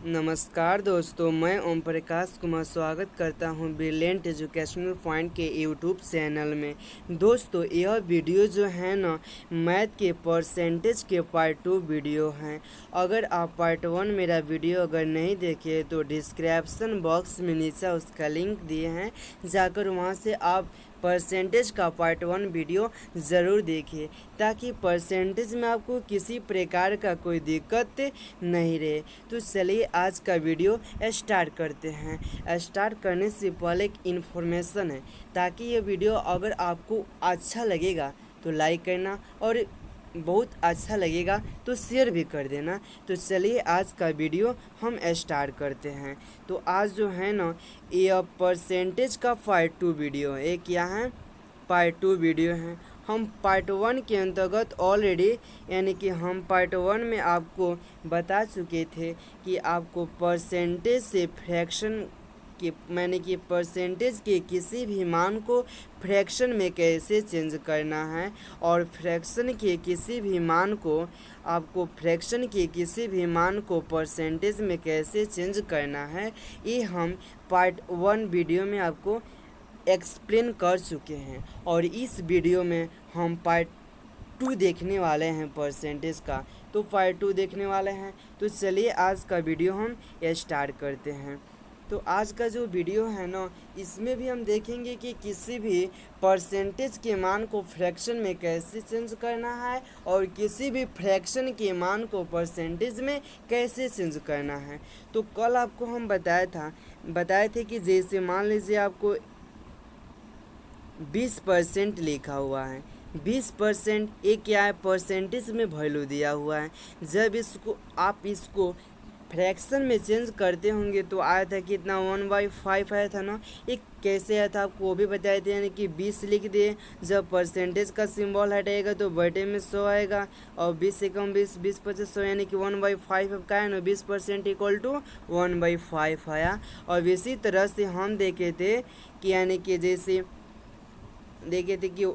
नमस्कार दोस्तों, मैं ओम प्रकाश कुमार स्वागत करता हूं ब्रिलियंट एजुकेशनल पॉइंट के यूट्यूब चैनल में। दोस्तों, यह वीडियो जो है ना मैथ के परसेंटेज के पार्ट 2 वीडियो हैं। अगर आप पार्ट 1 मेरा वीडियो अगर नहीं देखे तो डिस्क्रिप्शन बॉक्स में नीचे उसका लिंक दिए हैं, जाकर वहां से आप परसेंटेज का पार्ट 1 वीडियो ज़रूर देखिए, ताकि परसेंटेज में आपको किसी प्रकार का कोई दिक्कत नहीं रहे। तो चलिए आज का वीडियो स्टार्ट करते हैं। स्टार्ट करने से पहले एक इन्फॉर्मेशन है, ताकि ये वीडियो अगर आपको अच्छा लगेगा तो लाइक करना और बहुत अच्छा लगेगा तो शेयर भी कर देना। तो चलिए आज का वीडियो हम स्टार्ट करते हैं। तो आज जो है ना ये परसेंटेज का पार्ट 2 वीडियो है। क्या है? पार्ट 2 वीडियो है। हम पार्ट 1 के अंतर्गत ऑलरेडी यानी कि हम पार्ट 1 में आपको बता चुके थे कि आपको परसेंटेज से फ्रैक्शन कि मैंने कि परसेंटेज के किसी भी मान को फ्रैक्शन में कैसे चेंज करना है, और फ्रैक्शन के किसी भी मान को आपको फ्रैक्शन के किसी भी मान को परसेंटेज में कैसे चेंज करना है, ये हम पार्ट 1 वीडियो में आपको एक्सप्लेन कर चुके हैं। और इस वीडियो में हम पार्ट 2 देखने वाले हैं परसेंटेज का। तो पार्ट 2 देखने वाले हैं। तो चलिए आज का वीडियो हम स्टार्ट करते हैं। तो आज का जो वीडियो है ना, इसमें भी हम देखेंगे कि किसी भी परसेंटेज के मान को फ्रैक्शन में कैसे चेंज करना है, और किसी भी फ्रैक्शन के मान को परसेंटेज में कैसे चेंज करना है। तो कल आपको हम बताए थे कि जैसे मान लीजिए आपको 20% लिखा हुआ है। 20% ये क्या है? परसेंटेज में वैल्यू दिया हुआ है। जब इसको फ्रैक्शन में चेंज करते होंगे तो आया था कितना 1/5 आया था ना। एक कैसे आया था आपको वो भी बताए थे, यानी कि 20 लिख दिए, जब परसेंटेज का सिंबल हटेगा तो बटे में 100 आएगा, और 20 से कम 20, 20 पचास 100, यानी कि 1/5 का है ना। 20% इक्वल टू 1/5 आया। और इसी तरह से हम देखे थे कि यानी कि जैसे देखे थे कि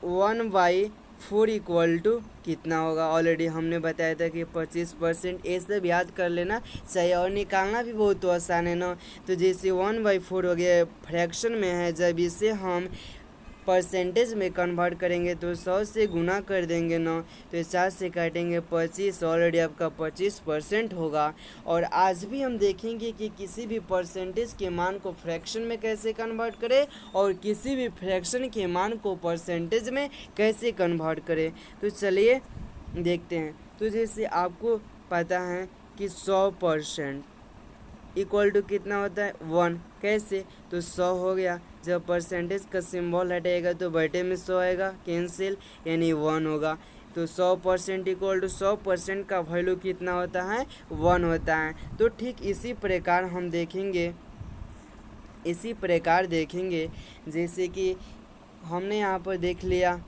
1/4 इक्वल टू कितना होगा। ऑलरेडी हमने बताया था कि 25%। ये सब याद कर लेना चाहिए, और निकालना भी बहुत तो आसान है ना। तो जैसे 1/4 हो गया, फ्रैक्शन में है, जब इसे हम परसेंटेज में कन्वर्ट करेंगे तो 100 से गुना कर देंगे ना, तो 4 से काटेंगे 25, ऑलरेडी आपका 25% होगा। और आज भी हम देखेंगे कि किसी भी परसेंटेज के मान को फ्रैक्शन में कैसे कन्वर्ट करें, और किसी भी फ्रैक्शन के मान को परसेंटेज में कैसे कन्वर्ट करें। तो चलिए देखते हैं। तो जैसे आपको पता है कि 100% इक्वल टू कितना होता है? 1। कैसे? तो 100 हो गया, जब परसेंटेज का सिंबल हटेगा तो बटे में 100 आएगा, कैंसिल, यानी 1 होगा। तो 100% इक्वल टू 100% का वैल्यू कितना होता है? 1 होता है। तो ठीक इसी प्रकार हम देखेंगे, जैसे कि हमने यहाँ पर देख लिया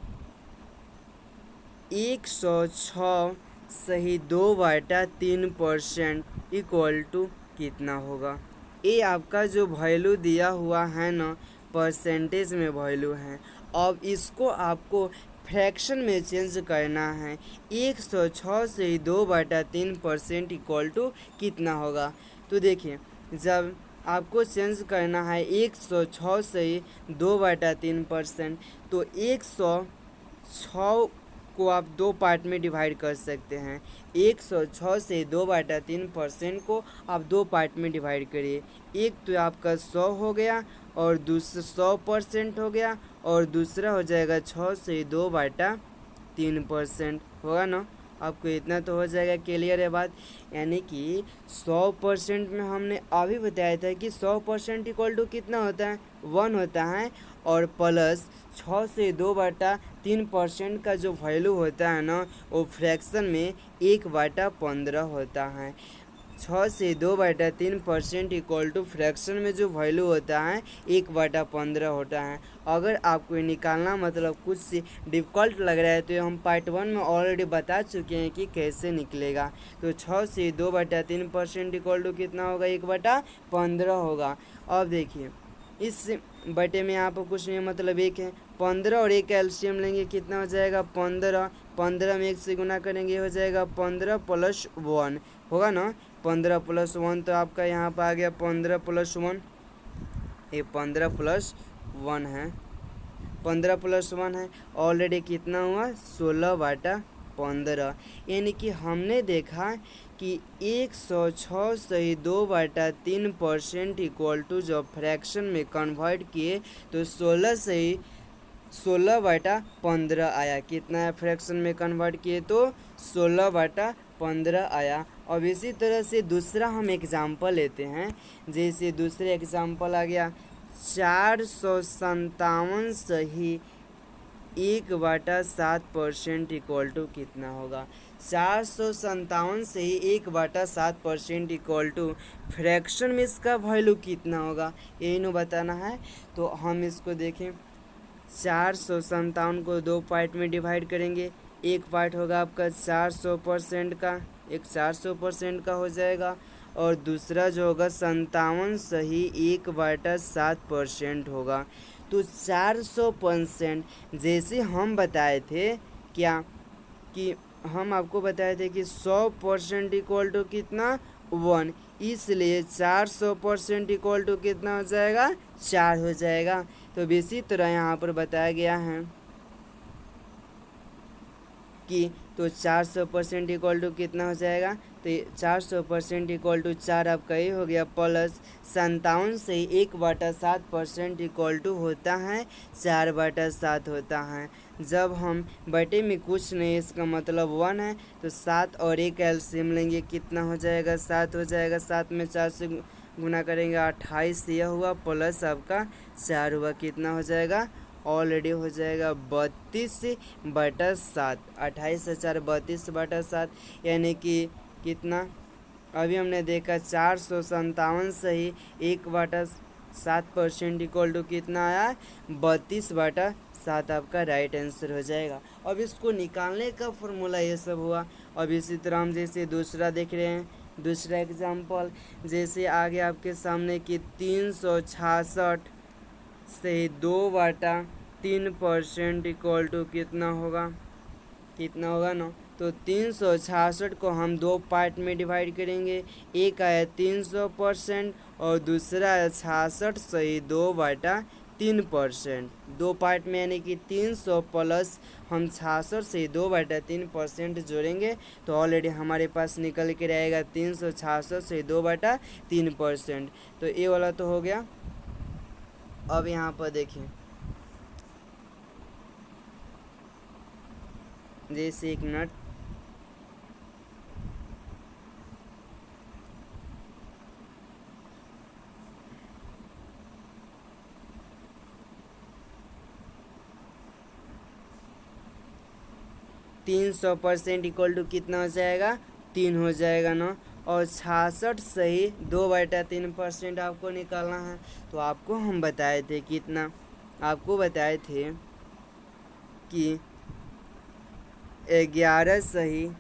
106 सही 2/3% इक्वल टू कितना होगा। ये आपका जो वैल्यू दिया हुआ है ना, परसेंटेज में वैल्यू है। अब इसको आपको फ्रैक्शन में चेंज करना है। 106 से 2/3% इक्वल टू कितना होगा। तो देखिए, जब आपको चेंज करना है 106 से 2/3%, तो 106 को आप 2 पार्ट में डिवाइड कर सकते हैं। 106 से 2/3% को आप 2 पार्ट में डिवाइड करिए। एक तो आपका 100 हो गया, और दूसरा 100% हो गया, और दूसरा हो जाएगा 6 से 2/3% होगा ना। आपको इतना तो हो जाएगा। क्लियर है बात? यानी कि 100% में हमने अभी बताया था कि 100% इक्वल टू कितना होता है? 1 होता है, और प्लस 6 से 2/3% का जो वैल्यू होता है ना, वो फ्रैक्शन में 1/15 होता है। 6 से 2/3% इक्वल टू फ्रैक्शन में जो वैल्यू होता है 1/15 होता है। अगर आपको निकालना मतलब कुछ से डिफ़िकल्ट लग रहा है तो हम पार्ट 1 में ऑलरेडी बता चुके हैं कि कैसे निकलेगा। तो 6 से 2/3% इक्वल टू कितना होगा? 1/15 होगा। अब देखिए, इस बटे में यहाँ पर कुछ नहीं, मतलब 1 है। 15 और 1 का एलसीएम लेंगे, कितना हो जाएगा? 15। 15 में 1 से गुना करेंगे, हो जाएगा 15 + 1 होगा ना। 15+1 तो आपका यहाँ पर आ गया 15+1, ये 15+1 है, 15+1 है। ऑलरेडी कितना हुआ 16/15, यानी कि हमने देखा कि 106.2/3% इक्वल टू जब फ्रैक्शन में कन्वर्ट किए तो 16/15 आया। कितना है फ्रैक्शन में कन्वर्ट किए तो 16/15 आया। अब इसी तरह से दूसरा हम एग्जाम्पल लेते हैं। जैसे दूसरे एग्जाम्पल आ गया 457 सही 1/7% इक्वल टू कितना होगा। 457 से ही 1/7% इक्वल टू फ्रैक्शन में इसका वैल्यू कितना होगा, यही न बताना है। तो हम इसको देखें, 457 को 2 पार्ट में डिवाइड करेंगे। एक पार्ट होगा आपका 400% का, एक 400% का हो जाएगा, और दूसरा जो होगा 57 सही 1/7% होगा। तो 400%, जैसे हम बताए थे क्या कि हम आपको बताए थे कि 100% इक्वल टू कितना 1, इसलिए 400% इक्वल टू कितना हो जाएगा 4 हो जाएगा। तो इसी तरह यहाँ पर बताया गया है कि तो 400% इक्वल टू कितना हो जाएगा, तो 400% इक्वल टू 4 आपका ये हो गया, प्लस 57 से 1/7% इक्वल टू होता है 4/7 होता है। जब हम बटे में कुछ नहीं, इसका मतलब 1 है, तो 7 और 1 एलसीएम लेंगे, कितना हो जाएगा 7 हो जाएगा। 7 में 4 से गुना करेंगे 28 यह हुआ, प्लस आपका 4 हुआ, कितना हो जाएगा ऑलरेडी हो जाएगा 32/7। 28 से 4 32/7, यानी कि कितना अभी हमने देखा 457 से ही 1/7% इक्वल टू कितना आया 32/7, आपका राइट आंसर हो जाएगा। अब इसको निकालने का फॉर्मूला ये सब हुआ। अब इसी तरह हम जैसे दूसरा देख रहे हैं, दूसरा एग्जाम्पल जैसे आगे आपके सामने कि 366 से 2/3% इक्वल टू कितना होगा, कितना होगा ना। तो 366 को हम 2 पार्ट में डिवाइड करेंगे। एक आया 300% और दूसरा है 66 सही 2/3%। 2 पार्ट में यानी कि 300 प्लस हम 66 से 2/3% जोड़ेंगे तो ऑलरेडी हमारे पास निकल के रहेगा 366 से 2/3%। तो ये वाला तो हो गया। अब यहाँ पर देखें, जैसे एक मिनट, तीन 100% इक्वल टू कितना हो जाएगा 3 हो जाएगा ना। और 66 सही 2/3% आपको निकालना है। तो आपको हम बताए थे कितना, आपको बताए थे कि 11 सही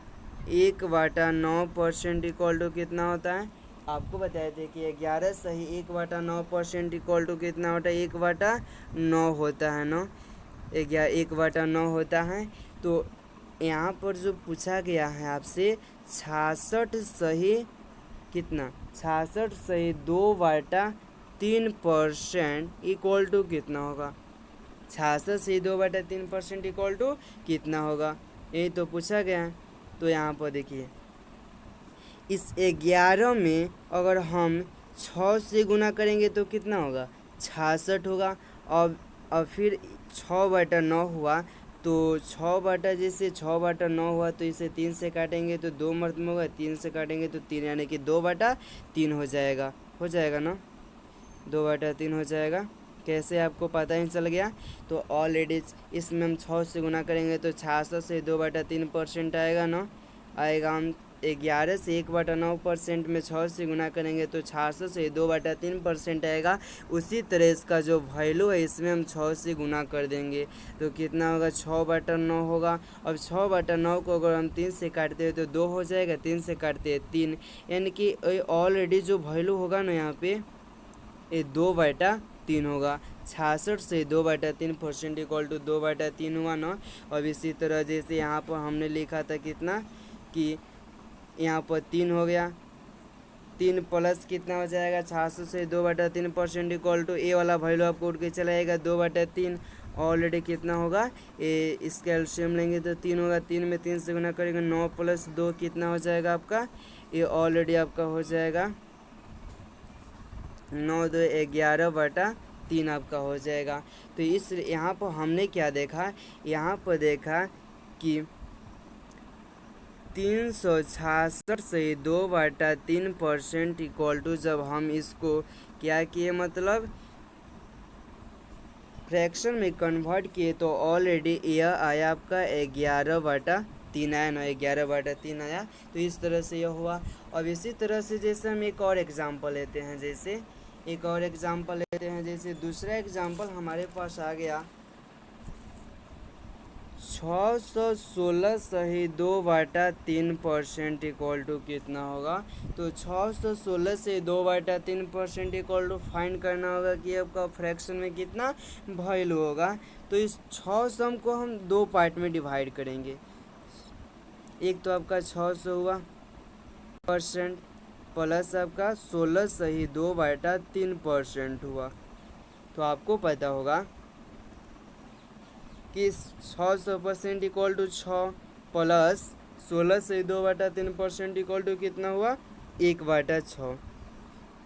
1/9% इक्वल टू कितना होता है। आपको बताए थे कि 11 सही 1/9% इक्वल टू कितना होता है 1/9 होता है ना, 1/9 होता है। तो यहाँ पर जो पूछा गया है आपसे 66 सही कितना, 66 सही 2/3% इक्वल टू कितना होगा, 66 से 2/3% इक्वल टू कितना होगा, यही तो पूछा गया है। तो यहाँ पर देखिए इस 11 में अगर हम 6 से गुना करेंगे तो कितना होगा 66 होगा। अब फिर 6/9 हुआ, तो 6/9 हुआ तो इसे 3 से काटेंगे तो 2 मरतबा होगा, 3 से काटेंगे तो 3, यानी कि 2/3 हो जाएगा, हो जाएगा ना 2/3 हो जाएगा। कैसे आपको पता ही चल गया। तो ऑलरेडी इसमें हम 6 से गुना करेंगे तो 66 से 2/3% आएगा ना, आएगा। हम 11 से 1/9% में 6 से गुना करेंगे तो 66 से 2/3% आएगा। उसी तरह इसका जो वैल्यू है इसमें हम 6 से गुना कर देंगे तो कितना होगा 6/9 होगा। अब 6/9 को अगर हम 3 से काटते हैं तो 2 हो जाएगा, 3 से काटते हैं 3, यानी कि ऑलरेडी जो वैल्यू होगा ना यहाँ पे ये 2/3 होगा। 66 से 2/3% इक्वल टू 2/3 हुआ ना। अब इसी तरह जैसे यहाँ पर हमने लिखा था कितना कि यहाँ पर 3 हो गया, 3 प्लस कितना हो जाएगा 600 से 2/3% इक्वल टू ए वाला वैल्यू आपको उठ के चला जाएगा 2/3 ऑलरेडी कितना होगा इसका एलसीएम लेंगे तो 3 होगा, 3 में 3 से गुना करेंगे 9 + 2 कितना हो जाएगा आपका ये ऑलरेडी आपका हो जाएगा 9 2 11/3 आपका हो जाएगा। तो इस यहाँ पर हमने क्या देखा, यहाँ पर देखा कि 366 से 2/3% इक्वल टू जब हम इसको क्या किए मतलब फ्रैक्शन में कन्वर्ट किए तो ऑलरेडी यह आया आपका 11/3 आया ना, 11/3 आया। तो इस तरह से यह हुआ। अब इसी तरह से जैसे हम एक और एग्जांपल लेते हैं, जैसे दूसरा एग्जांपल हमारे पास आ गया 616 सही 2/3% इक्वल टू कितना होगा। तो 616 से 2/3% इक्वल टू फाइंड करना होगा कि आपका फ्रैक्शन में कितना वैल्यू होगा। तो इस 6 सम को हम 2 पार्ट में डिवाइड करेंगे। एक तो आपका 600 हुआ % प्लस आपका 16 सही 2/3% हुआ। तो आपको पता होगा कि 600% इक्वल टू 6 प्लस 16 से 2/3% इक्वल टू कितना हुआ 1/6।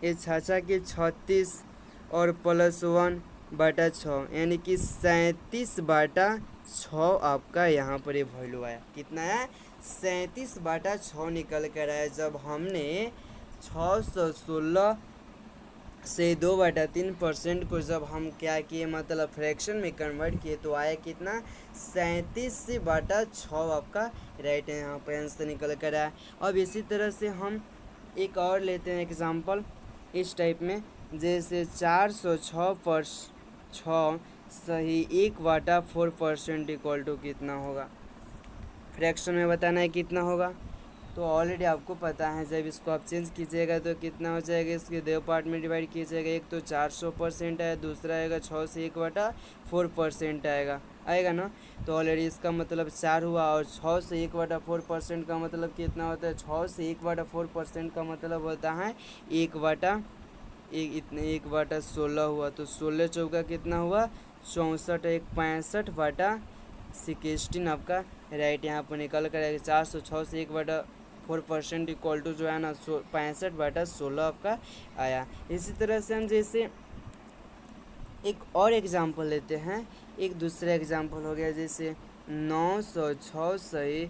ये 6 की 36 और प्लस 1/6 यानी कि 37/6 आपका यहाँ पर ये वैल्यू आया। कितना है 37/6 निकल कर आया जब हमने 616 से 2/3% को जब हम क्या किए मतलब फ्रैक्शन में कन्वर्ट किए तो आया कितना 37/6 आपका राइट है यहाँ पर आंसर निकल कर आया। अब इसी तरह से हम एक और लेते हैं एग्जांपल इस टाइप में, जैसे 406 सही 1/4% इक्वल टू कितना होगा। फ्रैक्शन में बताना है कितना होगा। तो ऑलरेडी आपको पता है जब इसको आप चेंज कीजिएगा तो कितना हो जाएगा, इसके 2 पार्ट में डिवाइड कीजिएगा। एक तो 400% है, दूसरा आएगा 6 से 1/4% आएगा ना। तो ऑलरेडी इसका मतलब 4 हुआ और 6 से 1/4% का मतलब कितना होता है 6 से 1/4% का मतलब होता है 1/16 हुआ। तो 16 चौका कितना हुआ 64, 1 65/16 आपका राइट यहाँ पर निकल कर 406 से 1/4% इक्वल टू जो है ना 65/16 आपका आया। इसी तरह से हम जैसे एक और एग्जांपल लेते हैं, एक दूसरा एग्जांपल हो गया जैसे 906 से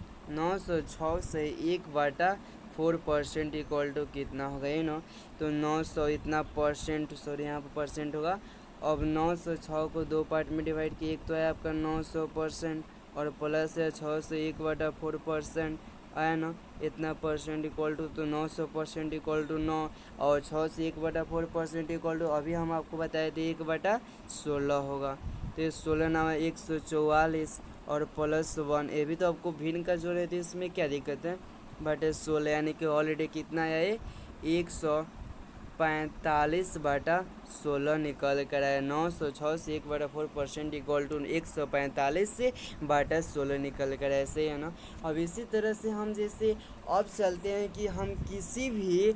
1/4% इक्वल टू कितना होगा ये ना। तो 900 इतना परसेंट सॉरी यहाँ पर परसेंट होगा। अब 906 को 2 पार्ट में डिवाइड किए, एक तो है आपका 900% और प्लस है 6 से 1/4% आया ना इतना परसेंट इक्वल टू। तो 900% इक्वल टू 9 और 6 से 1/4% इक्वल टू अभी हम आपको बताए थे 1/16 होगा। तो ये 16 नाम है 144 और प्लस 1 ये भी तो आपको भिन्न का जोड़ है तो इसमें क्या दिक्कत है 16 यानी कि ऑलरेडी कितना है 145/16 निकल कर आया। 906 से 1/4% इक्वल टू 145/16 निकल कर ऐसे है ना। अब इसी तरह से हम जैसे अब चलते हैं कि हम किसी भी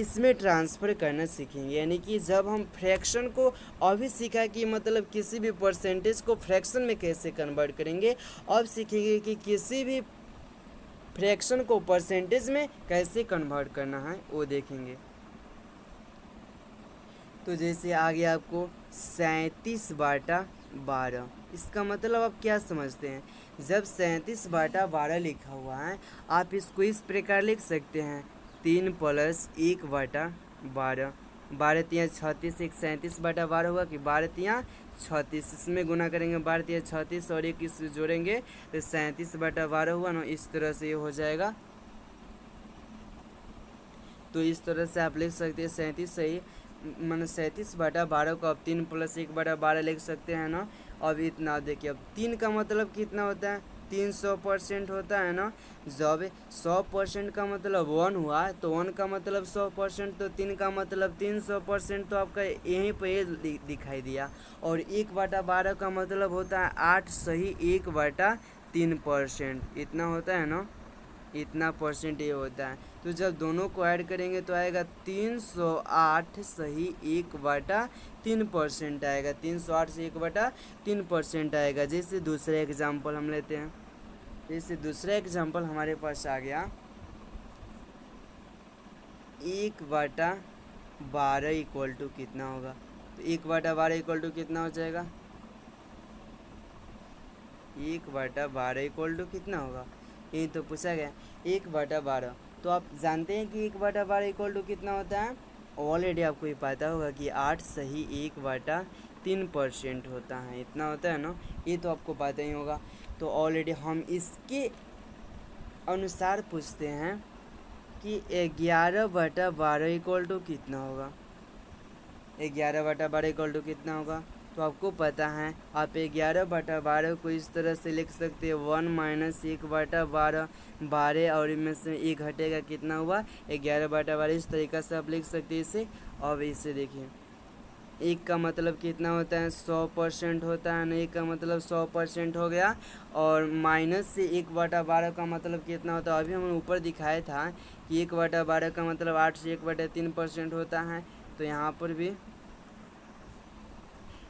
इसमें ट्रांसफ़र करना सीखेंगे, यानी कि जब हम फ्रैक्शन को अभी सीखा कि मतलब किसी भी परसेंटेज को फ्रैक्शन में कैसे कन्वर्ट करेंगे, अब सीखेंगे कि किसी भी फ्रैक्शन को परसेंटेज में कैसे कन्वर्ट करना है वो देखेंगे। तो जैसे आ गया आपको 37/12, इसका मतलब आप क्या समझते हैं जब 37/12 लिखा हुआ है आप इसको इस प्रकार लिख सकते हैं 3 + 1/12 12 तिया 36 एक 37/12 हुआ कि 12 तिया 36 इसमें गुना करेंगे 12 तिया 36 और एक इस जोड़ेंगे तो 37/12 हुआ ना। इस तरह से ये हो जाएगा। तो इस तरह से आप लिख सकते हैं 37 सही मैंने 37/12 को अब 3 + 1/12 लिख सकते हैं ना। अब इतना देखिए अब 3 का मतलब कितना होता है 300% होता है ना। जब 100% का मतलब 1 हुआ तो 1 का मतलब 100%, तो 3 का मतलब 300%, तो आपका यहीं पे ये दिखाई दिया। और 1/12 का मतलब होता है 8 सही 1/3% इतना होता है ना। इतना परसेंट ये होता है। तो जब दोनों को ऐड करेंगे तो आएगा 308 सही 1/3% आएगा। 308 से 1/3% आएगा। जैसे दूसरा एग्जाम्पल हम लेते हैं। जैसे दूसरा एग्जाम्पल हमारे पास आ गया 1/12 इक्वल टू कितना होगा। तो 1/12 इक्वल टू कितना हो जाएगा। 1/12 इक्वल टू कितना होगा, यही तो पूछा गया 1/12। तो आप जानते हैं कि 1/12 इक्वल टू कितना होता है। ऑलरेडी आपको ये पता होगा कि 8 सही 1/3% होता है, इतना होता है ना, ये तो आपको पता ही होगा। तो ऑलरेडी हम इसके अनुसार पूछते हैं कि 11/12 इक्वल टू कितना होगा। 11/12 इक्वल टू कितना होगा, तो आपको पता है। आप 11/12 को इस तरह से लिख सकते हैं 1 माइनस 1/12, 12 और इनमें से 1 घटेगा कितना हुआ 11/12। इस तरीक़ा से आप लिख सकते हैं इसे। अब इसे देखिए, 1 का मतलब कितना होता है 100% होता है ना, 1 का मतलब 100% हो गया। और माइनस से 1/12 का मतलब कितना होता है, अभी हमने ऊपर दिखाया था कि 1/12 का मतलब 8 से 1/3% होता है। तो यहाँ पर भी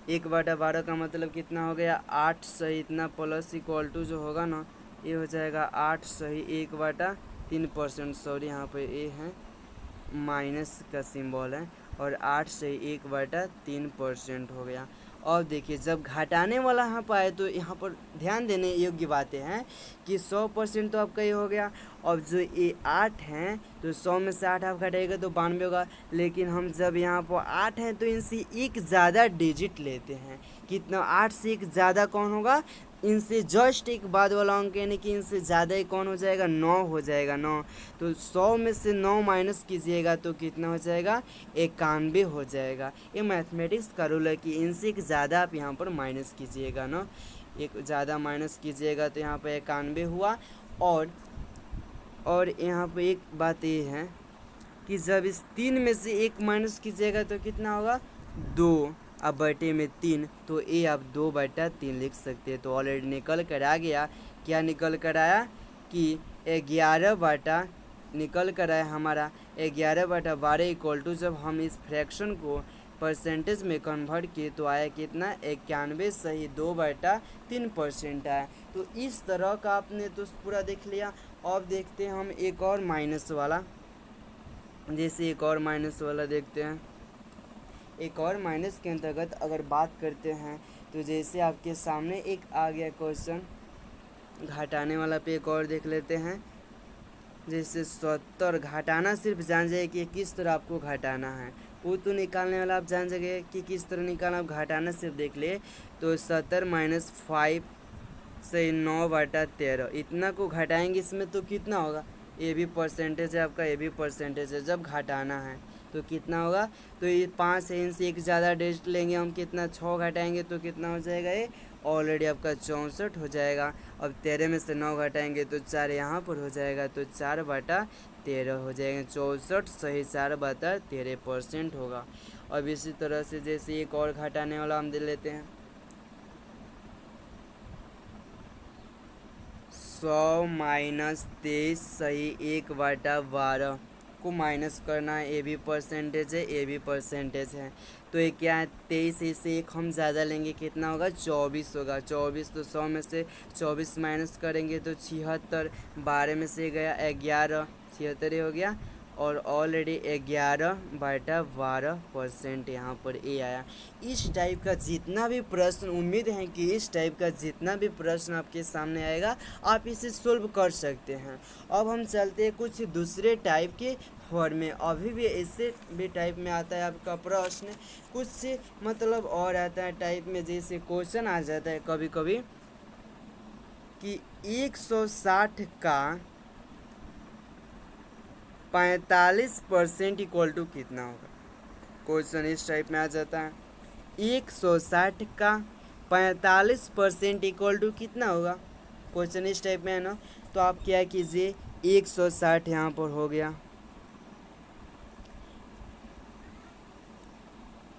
1/12 का मतलब कितना हो गया 8 सही इतना प्लस इक्वल टू जो होगा ना, ये हो जाएगा 8 सही 1/3%। सॉरी, यहाँ पे ये है माइनस का सिंबल है, और 8 से 1/3% हो गया। और देखिए जब घटाने वाला यहाँ पर आए तो यहाँ पर ध्यान देने योग्य बातें हैं कि 100% तो आपका ये हो गया। अब जो ये 8 हैं तो 100 में से 8 आप घटाएगा तो 92 होगा। लेकिन हम जब यहाँ पर 8 हैं तो इनसे एक ज़्यादा डिजिट लेते हैं। कितना 8 से एक ज़्यादा कौन होगा, इनसे जस्ट एक बाद वाला अंक यानी कि इनसे ज़्यादा ही कौन हो जाएगा 9 हो जाएगा 9। तो 100 में से 9 माइनस कीजिएगा तो कितना हो जाएगा 91 हो जाएगा। ये मैथमेटिक्स का रूल है कि इनसे एक ज़्यादा आप यहाँ पर माइनस कीजिएगा ना, एक ज़्यादा माइनस कीजिएगा तो यहाँ पर 91 हुआ। और यहाँ पर एक बात ये है कि जब इस 3 में से 1 माइनस कीजिएगा तो कितना होगा 2, अब बटे में 3, तो ये आप 2/3 लिख सकते हैं। तो ऑलरेडी निकल कर आ गया, क्या निकल कर आया कि 11 निकल कर आया हमारा 11/12 इक्वल टू, जब हम इस फ्रैक्शन को परसेंटेज में कन्वर्ट किए तो आया कितना 91 सही 2/3% आया। तो इस तरह का आपने तो पूरा देख लिया। अब देखते हैं हम एक और माइनस वाला। जैसे एक और माइनस वाला देखते हैं। एक और माइनस के अंतर्गत अगर बात करते हैं तो जैसे आपके सामने एक आ गया क्वेश्चन घटाने वाला, पे एक और देख लेते हैं। जैसे 70 घटाना सिर्फ जान जाइए कि किस तरह आपको घटाना है, वो तो निकालने वाला आप जान जाइए कि किस तरह निकालना। आप घटाना सिर्फ देख लिए तो 70 माइनस 5 से 9/13 इतना को घटाएंगे इसमें तो कितना होगा, ये भी परसेंटेज है आपका, ये भी परसेंटेज है। जब घटाना है तो कितना होगा, तो ये 5 है, इनसे एक ज़्यादा डिजिट लेंगे हम, कितना 6 घटाएंगे तो कितना हो जाएगा, ये ऑलरेडी आपका 64 हो जाएगा। अब 13 में से 9 घटाएंगे तो 4 यहाँ पर हो जाएगा, तो 4/13 हो जाएगा। 64 सही 4/13% होगा। अब इसी तरह से जैसे एक और घटाने वाला हम दे लेते हैं 100 माइनस 23 सही 1/12 को माइनस करना है, ए भी परसेंटेज है, ए भी परसेंटेज है। तो ये क्या है 23 से एक हम ज़्यादा लेंगे कितना होगा 24 होगा। 24 तो 100 में से 24 माइनस करेंगे तो 76, 12 में से गया 11, 76 हो गया। और ऑलरेडी 11/12% यहाँ पर ए आया। इस टाइप का जितना भी प्रश्न, उम्मीद है कि इस टाइप का जितना भी प्रश्न आपके सामने आएगा आप इसे सोल्व कर सकते हैं। अब हम चलते हैं कुछ दूसरे टाइप के फॉर्म में। अभी भी ऐसे भी टाइप में आता है आपका प्रश्न, कुछ से मतलब और आता है टाइप में। जैसे क्वेश्चन आ जाता है कभी कभी कि 160 का 45% इक्वल टू कितना होगा। क्वेश्चन इस टाइप में आ जाता है 160 का 45% इक्वल टू कितना होगा। क्वेश्चन इस टाइप में है ना, तो आप क्या कीजिए 160 यहाँ पर हो गया,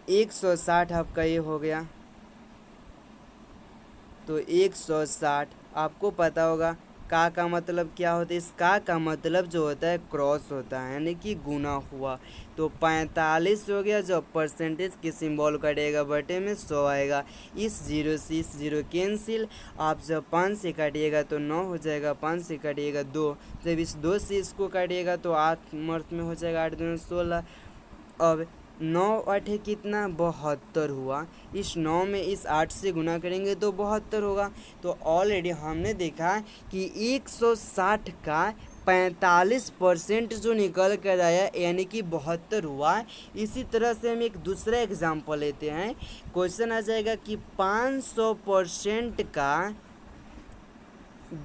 160 आपका ये हो गया। तो 160 आपको पता होगा का मतलब क्या होता है, इस का मतलब जो होता है क्रॉस होता है, यानी कि गुना हुआ। तो 45 हो गया, जब परसेंटेज की सिंबल कटेगा बटे में 100 आएगा। इस जीरो से इस जीरो कैंसिल, आप जब 5 से काटिएगा तो 9 हो जाएगा, 5 से काटिएगा 2, जब इस 2 से इसको काटिएगा तो 8 मर्थ में हो जाएगा, 8 दूनी 16। अब 9 8 कितना 72 हुआ। इस 9 में इस 8 से गुना करेंगे तो 72 होगा। तो ऑलरेडी हमने देखा कि 160 का 45% जो निकल कर आया यानी कि 72 हुआ। इसी तरह से हम एक दूसरा एग्जाम्पल लेते हैं। क्वेश्चन आ जाएगा कि 500% का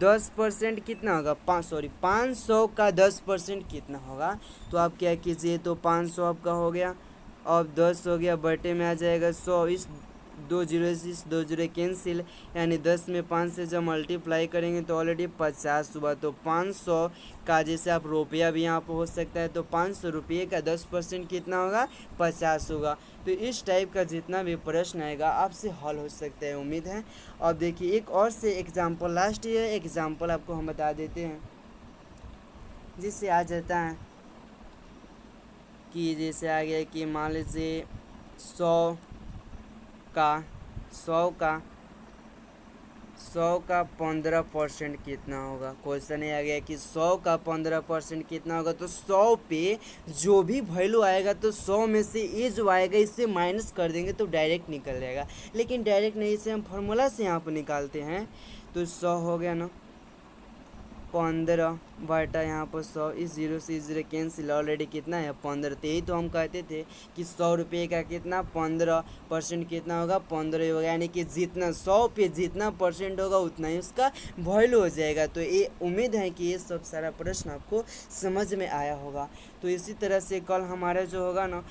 10% कितना होगा, 500 का 10% कितना होगा। तो आप क्या कीजिए, तो 500 आपका हो गया, अब 10 हो गया, बटे में आ जाएगा 100। इस 2 जीरो से इस 2 जीरो कैंसिल, यानी 10 में 5 से जब मल्टीप्लाई करेंगे तो ऑलरेडी 50 हुआ। तो 500 का जैसे आप रुपया भी यहाँ पर हो सकता है, तो 500 रुपये का 10% कितना होगा, 50 होगा। तो इस टाइप का जितना भी प्रश्न आएगा आपसे हल हो सकता है, उम्मीद है। अब देखिए एक और से एग्जाम्पल, लास्ट ये एग्जाम्पल आपको हम बता देते हैं, जिससे आ जाता है कि जैसे आ गया कि मान लीजिए 100 का 15% कितना होगा। क्वेश्चन ये आ गया कि 100 का 15% कितना होगा। तो 100 पे जो भी वैल्यू आएगा तो 100 में से ये जो आएगा इससे माइनस कर देंगे तो डायरेक्ट निकल जाएगा, लेकिन डायरेक्ट नहीं, इसे हम फार्मूला से यहाँ पर निकालते हैं। तो 100 हो गया ना 15 बटा यहाँ पर 100, इस जीरो से इस जीरो कैंसिल, ऑलरेडी कितना है 15। तो यही तो हम कहते थे कि 100 रुपये का कितना 15% कितना होगा, 15 होगा, यानी कि जितना 100 पे जितना परसेंट होगा उतना ही उसका वैल्यू हो जाएगा। तो ये उम्मीद है कि ये सब सारा प्रश्न आपको समझ में आया होगा। तो इसी तरह से कल हमारा जो होगा ना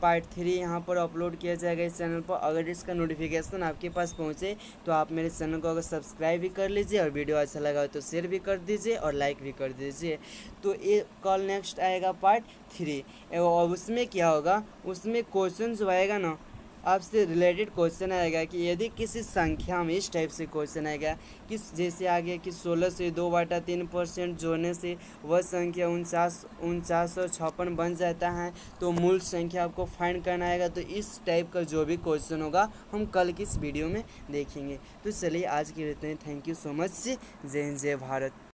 पार्ट 3 यहाँ पर अपलोड किया जाएगा इस चैनल पर। अगर इसका नोटिफिकेशन आपके पास पहुँचे तो आप मेरे चैनल को अगर सब्सक्राइब भी कर लीजिए, और वीडियो अच्छा लगा हो तो शेयर भी कर दीजिए और लाइक भी कर दीजिए। तो ये कल नेक्स्ट आएगा पार्ट 3, और उसमें क्या होगा, उसमें क्वेश्चन जो आएगा ना आपसे रिलेटेड क्वेश्चन आएगा कि यदि किसी संख्या में इस टाइप से क्वेश्चन आएगा कि जैसे आ गया कि 16 से 2/3% जोड़ने से वह संख्या 4956 बन जाता है, तो मूल संख्या आपको फाइंड करना आएगा। तो इस टाइप का जो भी क्वेश्चन होगा हम कल की इस वीडियो में देखेंगे। तो चलिए आज के लिए इतना ही। Thank you so much. जय हिंद, जय भारत।